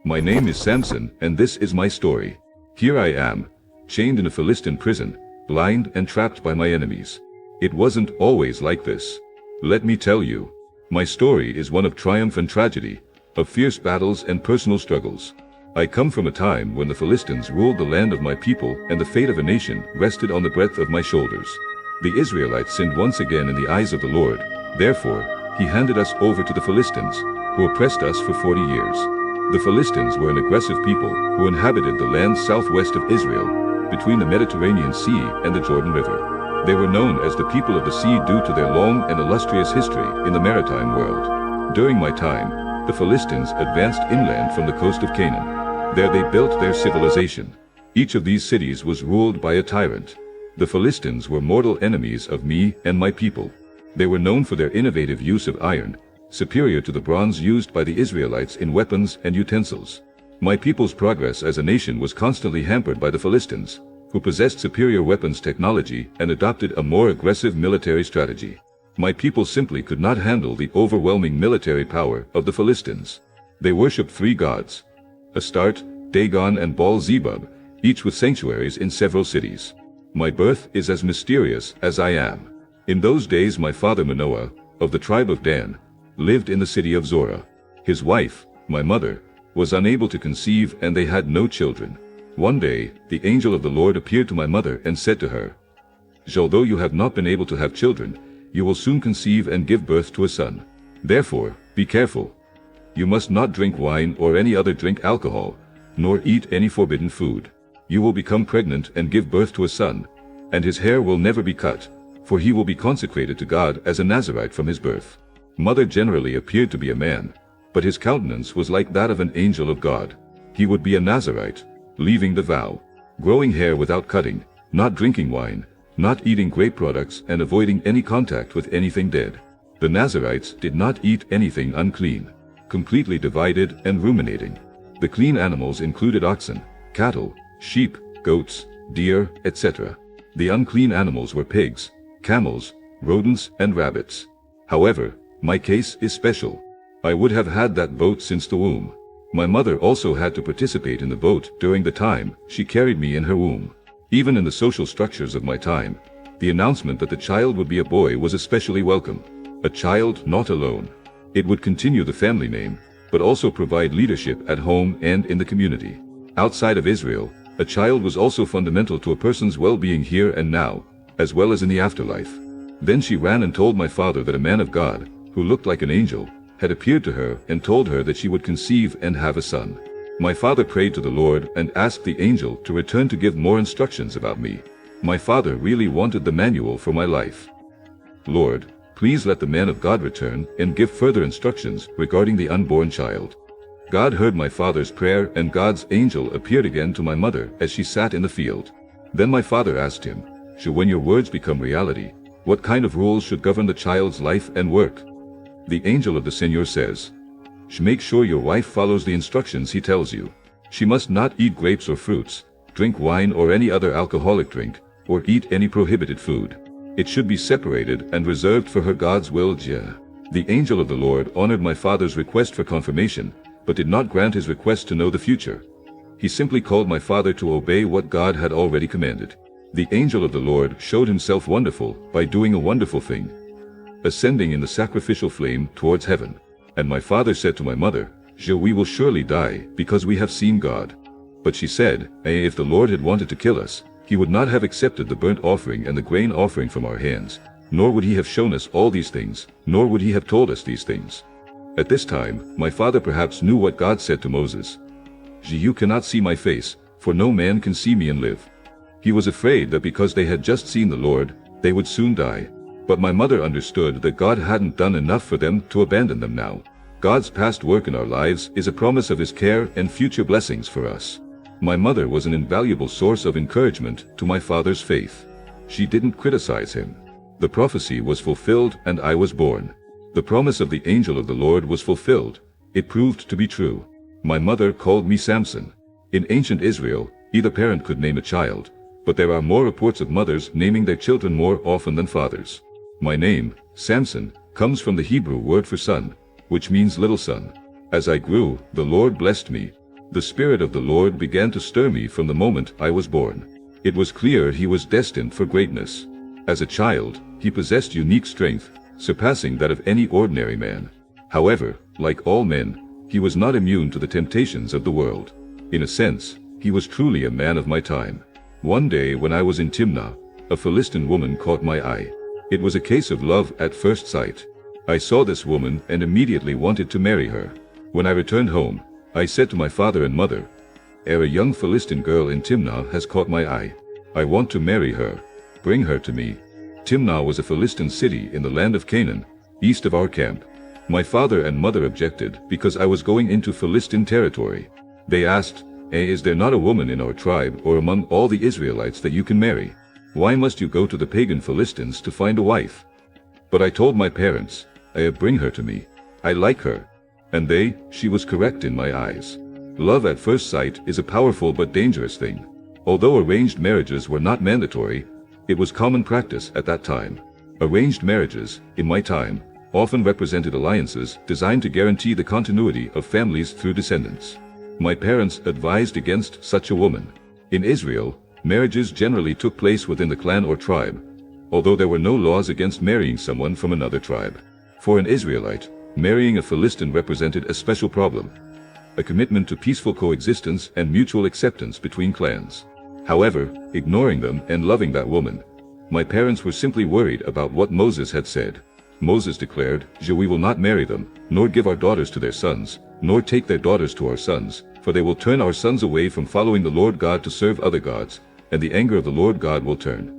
My name is Samson, and this is my story. Here I am, chained in a Philistine prison, blind and trapped by my enemies. It wasn't always like this. Let me tell you. My story is one of triumph and tragedy, of fierce battles and personal struggles. I come from a time when the Philistines ruled the land of my people, and the fate of a nation rested on the breadth of my shoulders. The Israelites sinned once again in the eyes of the Lord. Therefore, he handed us over to the Philistines, who oppressed us for 40 years. The Philistines were an aggressive people who inhabited the land southwest of Israel, between the Mediterranean Sea and the Jordan River. They were known as the people of the sea due to their long and illustrious history in the maritime world. During my time, the Philistines advanced inland from the coast of Canaan. There they built their civilization. Each of these cities was ruled by a tyrant. The Philistines were mortal enemies of me and my people. They were known for their innovative use of iron, superior to the bronze used by the Israelites in weapons and utensils. My people's progress as a nation was constantly hampered by the Philistines, who possessed superior weapons technology and adopted a more aggressive military strategy. My people simply could not handle the overwhelming military power of the Philistines. They worshipped 3 gods, Astarte, Dagon and Baal-zebub, each with sanctuaries in several cities. My birth is as mysterious as I am. In those days my father Manoah, of the tribe of Dan, lived in the city of Zorah. His wife, my mother, was unable to conceive, and they had no children. One day, the angel of the Lord appeared to my mother and said to her, "Although you have not been able to have children, you will soon conceive and give birth to a son. Therefore, be careful. You must not drink wine or any other drink alcohol, nor eat any forbidden food. You will become pregnant and give birth to a son, and his hair will never be cut, for he will be consecrated to God as a Nazirite from his birth." Mother generally appeared to be a man, but his countenance was like that of an angel of God. He would be a Nazirite, leaving the vow, growing hair without cutting, not drinking wine, not eating grape products, and avoiding any contact with anything dead. The Nazirites did not eat anything unclean, completely divided and ruminating. The clean animals included oxen, cattle, sheep, goats, deer, etc. The unclean animals were pigs, camels, rodents, and rabbits. However, my case is special. I would have had that vote since the womb. My mother also had to participate in the vote during the time she carried me in her womb. Even in the social structures of my time, the announcement that the child would be a boy was especially welcome. A child not alone. It would continue the family name, but also provide leadership at home and in the community. Outside of Israel, a child was also fundamental to a person's well-being here and now, as well as in the afterlife. Then she ran and told my father that a man of God, who looked like an angel, had appeared to her and told her that she would conceive and have a son. My father prayed to the Lord and asked the angel to return to give more instructions about me. My father really wanted the manual for my life. "Lord, please let the man of God return and give further instructions regarding the unborn child." God heard my father's prayer, and God's angel appeared again to my mother as she sat in the field. Then my father asked him, "So when your words become reality, what kind of rules should govern the child's life and work?" The angel of the Señor says, "Make sure your wife follows the instructions he tells you. She must not eat grapes or fruits, drink wine or any other alcoholic drink, or eat any prohibited food. It should be separated and reserved for her God's will." The angel of the Lord honored my father's request for confirmation, but did not grant his request to know the future. He simply called my father to obey what God had already commanded. The angel of the Lord showed himself wonderful by doing a wonderful thing, ascending in the sacrificial flame towards heaven. And my father said to my mother, "We will surely die, because we have seen God." But she said, "If the Lord had wanted to kill us, he would not have accepted the burnt offering and the grain offering from our hands, nor would he have shown us all these things, nor would he have told us these things." At this time, my father perhaps knew what God said to Moses, "You cannot see my face, for no man can see me and live." He was afraid that because they had just seen the Lord, they would soon die. But my mother understood that God hadn't done enough for them to abandon them now. God's past work in our lives is a promise of his care and future blessings for us. My mother was an invaluable source of encouragement to my father's faith. She didn't criticize him. The prophecy was fulfilled and I was born. The promise of the angel of the Lord was fulfilled. It proved to be true. My mother called me Samson. In ancient Israel, either parent could name a child, but there are more reports of mothers naming their children more often than fathers. My name, Samson, comes from the Hebrew word for son, which means little son. As I grew, the Lord blessed me. The Spirit of the Lord began to stir me from the moment I was born. It was clear he was destined for greatness. As a child, he possessed unique strength, surpassing that of any ordinary man. However, like all men, he was not immune to the temptations of the world. In a sense, he was truly a man of my time. One day when I was in Timnah, a Philistine woman caught my eye. It was a case of love at first sight. I saw this woman and immediately wanted to marry her. When I returned home, I said to my father and mother, "A young Philistine girl in Timnah has caught my eye. I want to marry her. Bring her to me." Timnah was a Philistine city in the land of Canaan, east of our camp. My father and mother objected because I was going into Philistine territory. They asked, "Is there not a woman in our tribe or among all the Israelites that you can marry? Why must you go to the pagan Philistines to find a wife?" But I told my parents, "Bring her to me. I like her." And she was correct in my eyes. Love at first sight is a powerful but dangerous thing. Although arranged marriages were not mandatory, it was common practice at that time. Arranged marriages, in my time, often represented alliances designed to guarantee the continuity of families through descendants. My parents advised against such a woman. In Israel, marriages generally took place within the clan or tribe, although there were no laws against marrying someone from another tribe. For an Israelite, marrying a Philistine represented a special problem, a commitment to peaceful coexistence and mutual acceptance between clans. However, ignoring them and loving that woman, my parents were simply worried about what Moses had said. Moses declared, "We will not marry them, nor give our daughters to their sons, nor take their daughters to our sons, for they will turn our sons away from following the Lord God to serve other gods, and the anger of the Lord God will turn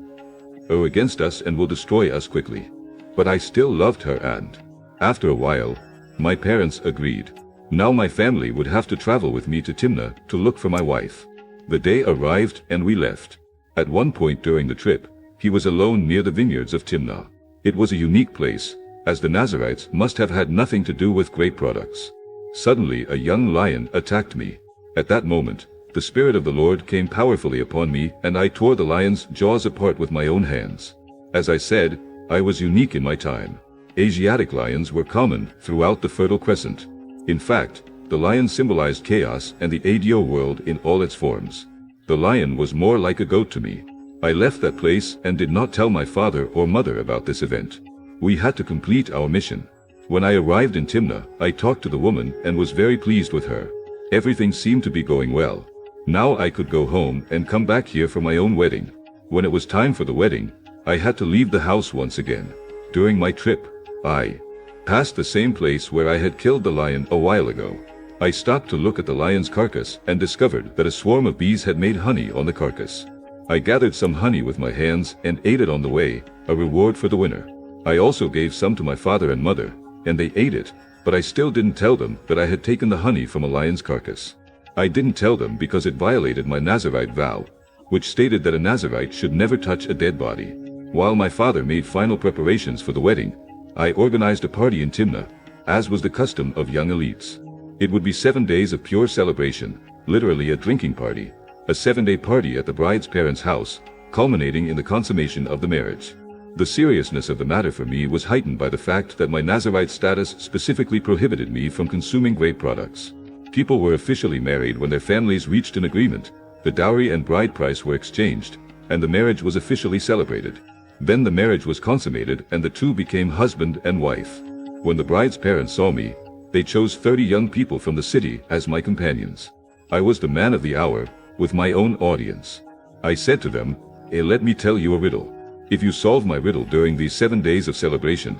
against us and will destroy us quickly." But I still loved her, and after a while, my parents agreed. Now my family would have to travel with me to Timnah to look for my wife. The day arrived and we left. At one point during the trip, he was alone near the vineyards of Timnah. It was a unique place, as the Nazarites must have had nothing to do with grape products. Suddenly a young lion attacked me. At that moment, the Spirit of the Lord came powerfully upon me and I tore the lion's jaws apart with my own hands. As I said, I was unique in my time. Asiatic lions were common throughout the Fertile Crescent. In fact, the lion symbolized chaos and the Adio world in all its forms. The lion was more like a goat to me. I left that place and did not tell my father or mother about this event. We had to complete our mission. When I arrived in Timnah, I talked to the woman and was very pleased with her. Everything seemed to be going well. Now I could go home and come back here for my own wedding. When it was time for the wedding, I had to leave the house once again. During my trip, I passed the same place where I had killed the lion a while ago. I stopped to look at the lion's carcass and discovered that a swarm of bees had made honey on the carcass. I gathered some honey with my hands and ate it on the way, a reward for the winner. I also gave some to my father and mother, and they ate it, but I still didn't tell them that I had taken the honey from a lion's carcass. I didn't tell them because it violated my Nazirite vow, which stated that a Nazirite should never touch a dead body. While my father made final preparations for the wedding, I organized a party in Timnah, as was the custom of young elites. It would be 7 days of pure celebration, literally a drinking party, a 7-day party at the bride's parents' house, culminating in the consummation of the marriage. The seriousness of the matter for me was heightened by the fact that my Nazirite status specifically prohibited me from consuming grape products. People were officially married when their families reached an agreement, the dowry and bride price were exchanged, and the marriage was officially celebrated. Then the marriage was consummated and the two became husband and wife. When the bride's parents saw me, they chose 30 young people from the city as my companions. I was the man of the hour, with my own audience. I said to them, "Let me tell you a riddle. If you solve my riddle during these 7 days of celebration,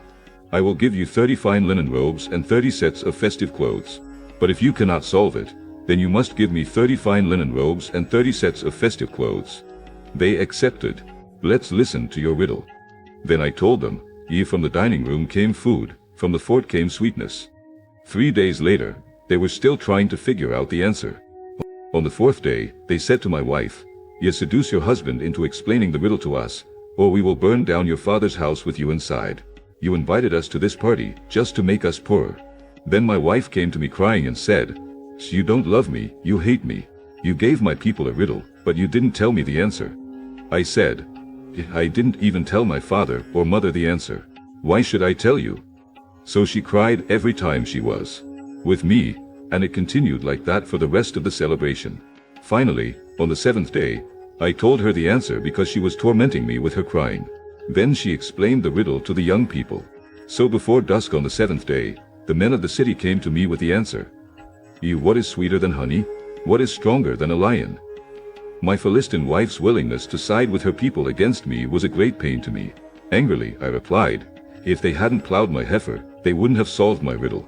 I will give you 30 fine linen robes and 30 sets of festive clothes. But if you cannot solve it, then you must give me 30 fine linen robes and 30 sets of festive clothes." They accepted. "Let's listen to your riddle." Then I told them, From the dining room came food, from the fort came sweetness." 3 days later, they were still trying to figure out the answer. On the 4th day, they said to my wife, "Seduce your husband into explaining the riddle to us, or we will burn down your father's house with you inside. You invited us to this party just to make us poorer." Then my wife came to me crying and said, "You don't love me, you hate me. You gave my people a riddle, but you didn't tell me the answer." I said, "I didn't even tell my father or mother the answer. Why should I tell you?" So she cried every time she was with me, and it continued like that for the rest of the celebration. Finally, on the 7th day, I told her the answer because she was tormenting me with her crying. Then she explained the riddle to the young people. So before dusk on the 7th day, the men of the city came to me with the answer. What is sweeter than honey? What is stronger than a lion? My Philistine wife's willingness to side with her people against me was a great pain to me. Angrily, I replied, if they hadn't plowed my heifer, they wouldn't have solved my riddle.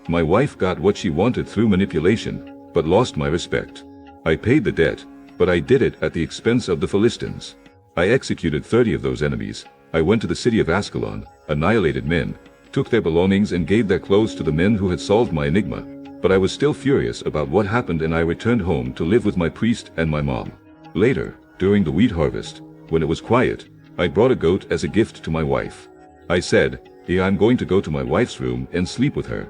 My wife got what she wanted through manipulation, but lost my respect. I paid the debt, but I did it at the expense of the Philistines. I executed 30 of those enemies. I went to the city of Ascalon, annihilated men, took their belongings and gave their clothes to the men who had solved my enigma. But I was still furious about what happened, and I returned home to live with my priest and my mom. Later, during the wheat harvest, when it was quiet, I brought a goat as a gift to my wife. I said, I'm going to go to my wife's room and sleep with her.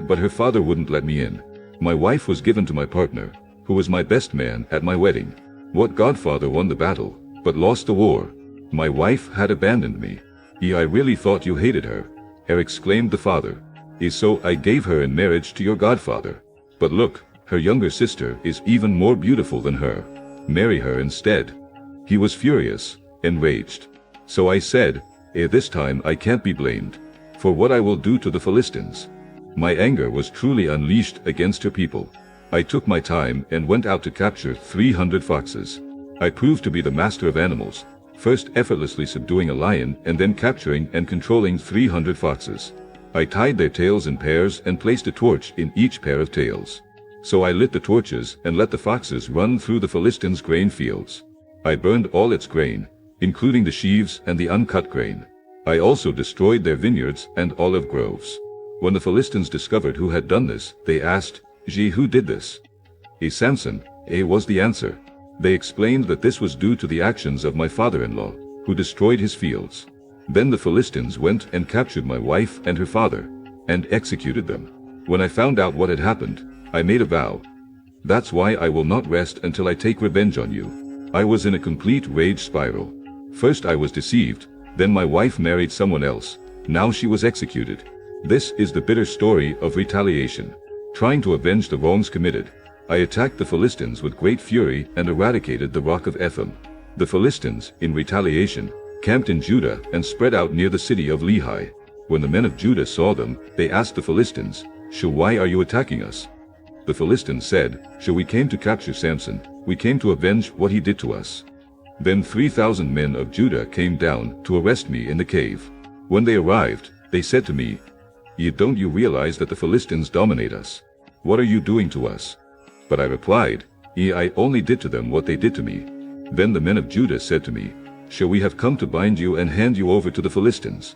But her father wouldn't let me in. My wife was given to my partner, who was my best man at my wedding. What godfather won the battle, but lost the war? My wife had abandoned me. I really thought you hated her, exclaimed the father. So I gave her in marriage to your godfather. But look, her younger sister is even more beautiful than her. Marry her instead. He was furious, enraged. So I said, this time I can't be blamed for what I will do to the Philistines. My anger was truly unleashed against her people. I took my time and went out to capture 300 foxes. I proved to be the master of animals, first effortlessly subduing a lion and then capturing and controlling 300 foxes. I tied their tails in pairs and placed a torch in each pair of tails. So I lit the torches and let the foxes run through the Philistines' grain fields. I burned all its grain, including the sheaves and the uncut grain. I also destroyed their vineyards and olive groves. When the Philistines discovered who had done this, they asked, who did this? Samson, was the answer. They explained that this was due to the actions of my father-in-law, who destroyed his fields. Then the Philistines went and captured my wife and her father, and executed them. When I found out what had happened, I made a vow. That's why I will not rest until I take revenge on you. I was in a complete rage spiral. First I was deceived, then my wife married someone else. Now she was executed. This is the bitter story of retaliation. Trying to avenge the wrongs committed, I attacked the Philistines with great fury and eradicated the rock of Ephraim. The Philistines, in retaliation, camped in Judah and spread out near the city of Lehi. When the men of Judah saw them, they asked the Philistines, why are you attacking us? The Philistines said, we came to capture Samson. We came to avenge what he did to us. Then 3,000 men of Judah came down to arrest me in the cave. When they arrived, they said to me, don't you realize that the Philistines dominate us? What are you doing to us? But I replied, I only did to them what they did to me. Then the men of Judah said to me, we have come to bind you and hand you over to the Philistines.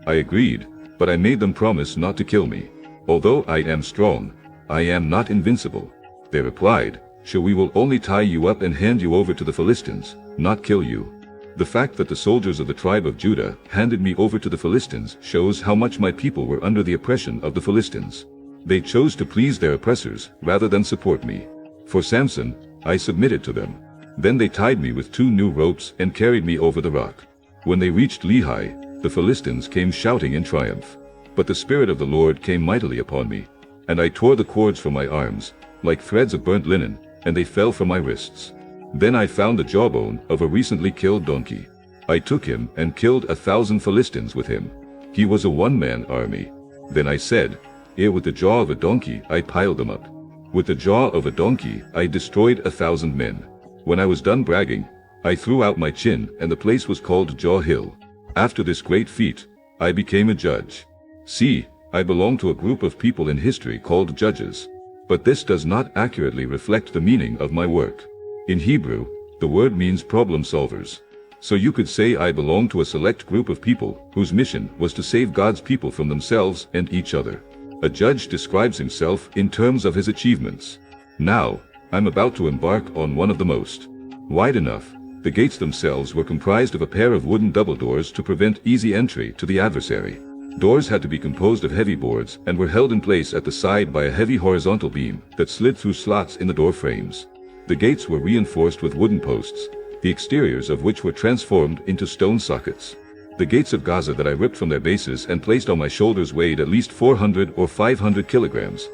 I agreed, but I made them promise not to kill me. Although I am strong, I am not invincible. They replied, we will only tie you up and hand you over to the Philistines, not kill you. The fact that the soldiers of the tribe of Judah handed me over to the Philistines shows how much my people were under the oppression of the Philistines. They chose to please their oppressors rather than support me. For Samson, I submitted to them. Then they tied me with 2 new ropes and carried me over the rock. When they reached Lehi, the Philistines came shouting in triumph. But the Spirit of the Lord came mightily upon me, and I tore the cords from my arms, like threads of burnt linen, and they fell from my wrists. Then I found the jawbone of a recently killed donkey. I took him and killed 1,000 Philistines with him. He was a one-man army. Then I said, with the jaw of a donkey I piled them up. With the jaw of a donkey I destroyed 1,000 men. When I was done bragging, I threw out my chin, and the place was called Jaw Hill. After this great feat, I became a judge. See, I belong to a group of people in history called judges. But this does not accurately reflect the meaning of my work. In Hebrew, the word means problem solvers. So you could say I belong to a select group of people whose mission was to save God's people from themselves and each other. A judge describes himself in terms of his achievements. Now, I'm about to embark on one of the most. Wide enough, the gates themselves were comprised of a pair of wooden double doors to prevent easy entry to the adversary. Doors had to be composed of heavy boards and were held in place at the side by a heavy horizontal beam that slid through slots in the door frames. The gates were reinforced with wooden posts, the exteriors of which were transformed into stone sockets. The gates of Gaza that I ripped from their bases and placed on my shoulders weighed at least 400 or 500 kilograms.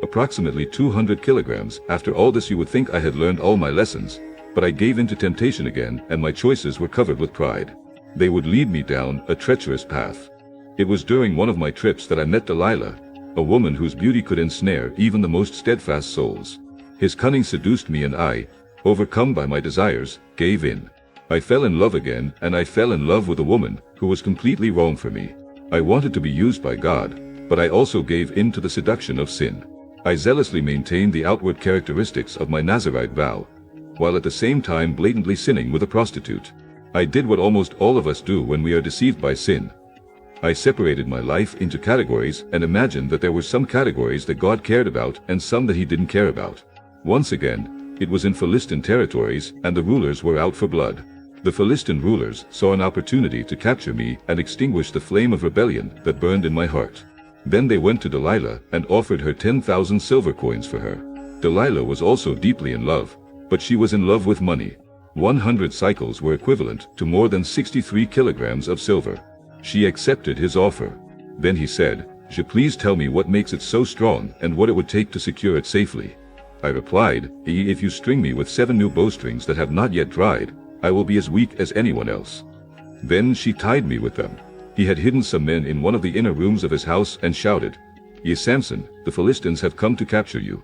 approximately 200 kilograms. After all this you would think I had learned all my lessons, but I gave in to temptation again, and my choices were covered with pride. They would lead me down a treacherous path. It was during one of my trips that I met Delilah, a woman whose beauty could ensnare even the most steadfast souls. His cunning seduced me, and I, overcome by my desires, gave in. I fell in love again, and I fell in love with a woman who was completely wrong for me. I wanted to be used by God, but I also gave in to the seduction of sin. I zealously maintained the outward characteristics of my Nazirite vow, while at the same time blatantly sinning with a prostitute. I did what almost all of us do when we are deceived by sin. I separated my life into categories and imagined that there were some categories that God cared about and some that he didn't care about. Once again, it was in Philistine territories, and the rulers were out for blood. The Philistine rulers saw an opportunity to capture me and extinguish the flame of rebellion that burned in my heart. Then they went to Delilah and offered her 10,000 silver coins for her. Delilah was also deeply in love, but she was in love with money. 100 cycles were equivalent to more than 63 kilograms of silver. She accepted his offer. Then he said, "Please tell me what makes it so strong and what it would take to secure it safely." I replied, "If you string me with 7 new bowstrings that have not yet dried, I will be as weak as anyone else." Then she tied me with them. He had hidden some men in one of the inner rooms of his house and shouted, "Samson, the Philistines have come to capture you."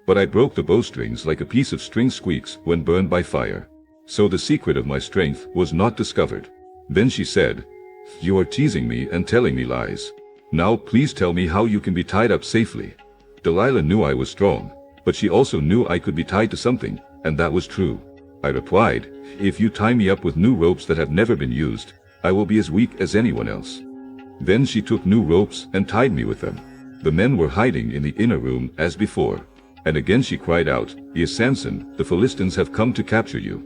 But I broke the bowstrings like a piece of string squeaks when burned by fire. So the secret of my strength was not discovered. Then she said, "You are teasing me and telling me lies. Now please tell me how you can be tied up safely." Delilah knew I was strong, but she also knew I could be tied to something, and that was true. I replied, "If you tie me up with new ropes that have never been used, I will be as weak as anyone else." Then she took new ropes and tied me with them. The men were hiding in the inner room as before. And again she cried out, "Samson, the Philistines have come to capture you."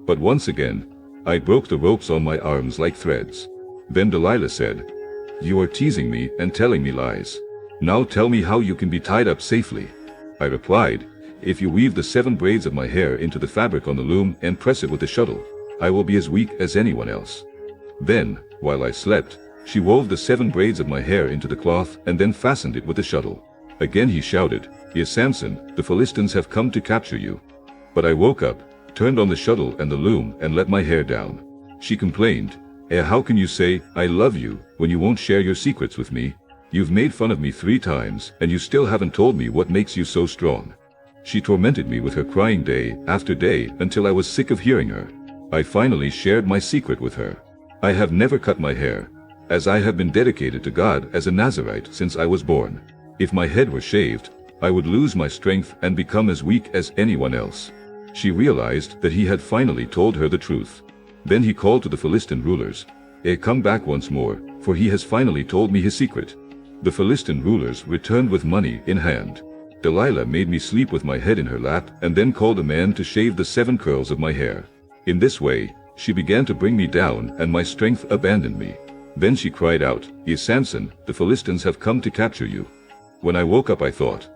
But once again, I broke the ropes on my arms like threads. Then Delilah said, "You are teasing me and telling me lies. Now tell me how you can be tied up safely." I replied, "If you weave the 7 braids of my hair into the fabric on the loom and press it with the shuttle, I will be as weak as anyone else." Then, while I slept, she wove the 7 braids of my hair into the cloth and then fastened it with the shuttle. Again he shouted, "Samson, the Philistines have come to capture you." But I woke up, turned on the shuttle and the loom, and let my hair down. She complained, "How can you say, 'I love you,' when you won't share your secrets with me? You've made fun of me 3 times, and you still haven't told me what makes you so strong." She tormented me with her crying day after day until I was sick of hearing her. I finally shared my secret with her. I have never cut my hair, as I have been dedicated to God as a Nazirite since I was born. If my head were shaved, I would lose my strength and become as weak as anyone else. She realized that he had finally told her the truth. Then he called to the Philistine rulers, "Come back once more, for he has finally told me his secret." The Philistine rulers returned with money in hand. Delilah made me sleep with my head in her lap and then called a man to shave the 7 curls of my hair. In this way, she began to bring me down and my strength abandoned me. Then she cried out, "Samson, the Philistines have come to capture you." When I woke up I thought,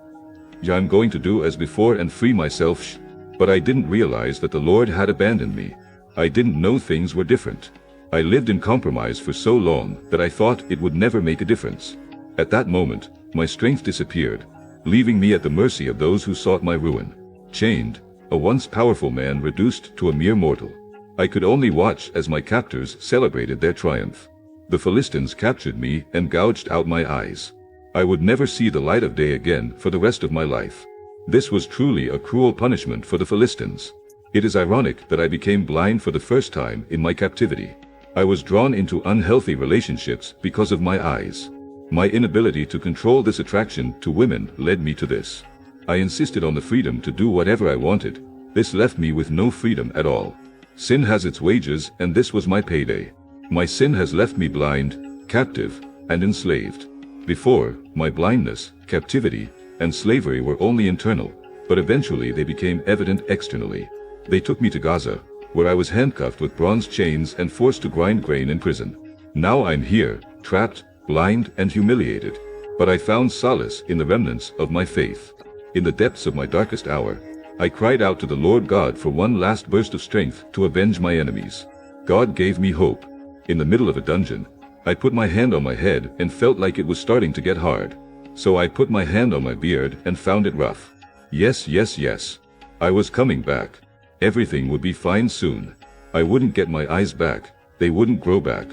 I'm going to do as before and free myself, but I didn't realize that the Lord had abandoned me. I didn't know things were different. I lived in compromise for so long that I thought it would never make a difference. At that moment, my strength disappeared, leaving me at the mercy of those who sought my ruin. Chained, a once powerful man reduced to a mere mortal. I could only watch as my captors celebrated their triumph. The Philistines captured me and gouged out my eyes. I would never see the light of day again for the rest of my life. This was truly a cruel punishment for the Philistines. It is ironic that I became blind for the first time in my captivity. I was drawn into unhealthy relationships because of my eyes. My inability to control this attraction to women led me to this. I insisted on the freedom to do whatever I wanted. This left me with no freedom at all. Sin has its wages, and this was my payday. My sin has left me blind, captive, and enslaved. Before, my blindness, captivity, and slavery were only internal, but eventually they became evident externally. They took me to Gaza, where I was handcuffed with bronze chains and forced to grind grain in prison. Now I'm here, trapped, blind, and humiliated. But I found solace in the remnants of my faith. In the depths of my darkest hour, I cried out to the Lord God for one last burst of strength to avenge my enemies. God gave me hope. In the middle of a dungeon, I put my hand on my head and felt like it was starting to get hard. So I put my hand on my beard and found it rough. Yes, yes, yes. I was coming back. Everything would be fine soon. I wouldn't get my eyes back. They wouldn't grow back.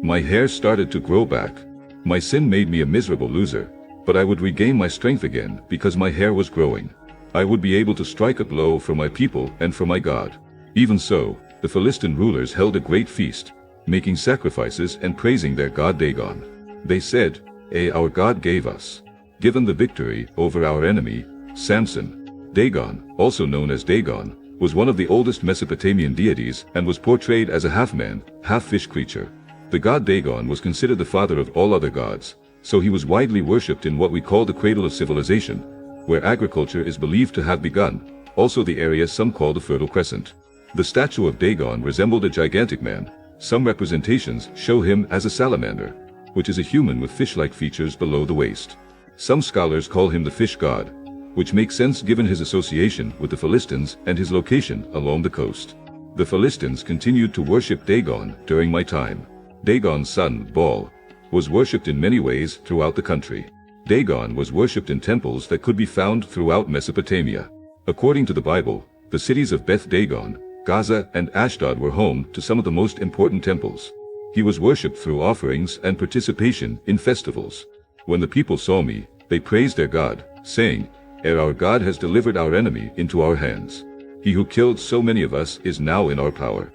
My hair started to grow back. My sin made me a miserable loser, but I would regain my strength again because my hair was growing. I would be able to strike a blow for my people and for my God. Even so, the Philistine rulers held a great feast, making sacrifices and praising their god Dagon. They said, our God gave us, given the victory over our enemy, Samson. Dagon, also known as Dagon, was one of the oldest Mesopotamian deities and was portrayed as a half-man, half-fish creature. The god Dagon was considered the father of all other gods, so he was widely worshipped in what we call the cradle of civilization, where agriculture is believed to have begun, also the area some call the Fertile Crescent. The statue of Dagon resembled a gigantic man. Some representations show him as a salamander, which is a human with fish-like features below the waist. Some scholars call him the fish god, which makes sense given his association with the Philistines and his location along the coast. The Philistines continued to worship Dagon during my time. Dagon's son, Baal, was worshipped in many ways throughout the country. Dagon was worshipped in temples that could be found throughout Mesopotamia. According to the Bible, the cities of Beth Dagon, Gaza, and Ashdod were home to some of the most important temples. He was worshipped through offerings and participation in festivals. When the people saw me, they praised their God, saying, our God has delivered our enemy into our hands. He who killed so many of us is now in our power.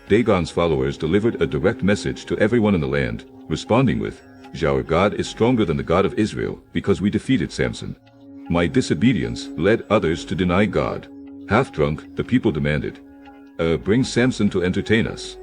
Dagon's followers delivered a direct message to everyone in the land, responding with, our God is stronger than the God of Israel because we defeated Samson. My disobedience led others to deny God. Half drunk, the people demanded, bring Samson to entertain us.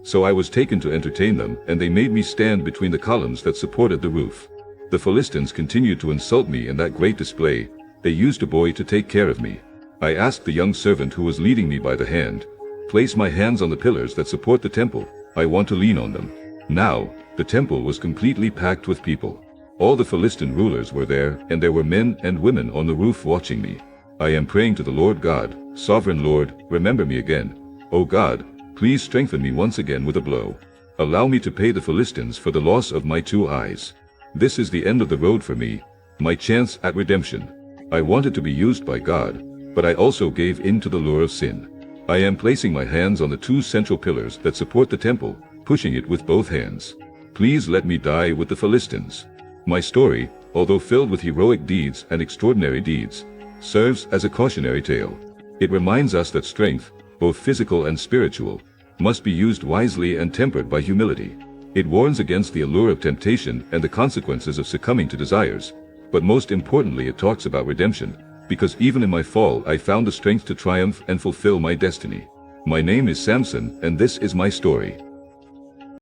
So I was taken to entertain them, and they made me stand between the columns that supported the roof. The Philistines continued to insult me in that great display. They used a boy to take care of me. I asked the young servant who was leading me by the hand, place my hands on the pillars that support the temple. I want to lean on them. Now, the temple was completely packed with people. All the Philistine rulers were there, and there were men and women on the roof watching me. I am praying to the Lord God, Sovereign Lord, remember me again. O God, please strengthen me once again with a blow. Allow me to pay the Philistines for the loss of my 2 eyes. This is the end of the road for me, my chance at redemption. I wanted to be used by God, but I also gave in to the lure of sin. I am placing my hands on the 2 central pillars that support the temple, pushing it with both hands. Please let me die with the Philistines. My story, although filled with heroic deeds and extraordinary deeds, serves as a cautionary tale. It reminds us that strength, both physical and spiritual, must be used wisely and tempered by humility. It warns against the allure of temptation and the consequences of succumbing to desires, but most importantly it talks about redemption, because even in my fall I found the strength to triumph and fulfill my destiny. My name is Samson, and this is my story.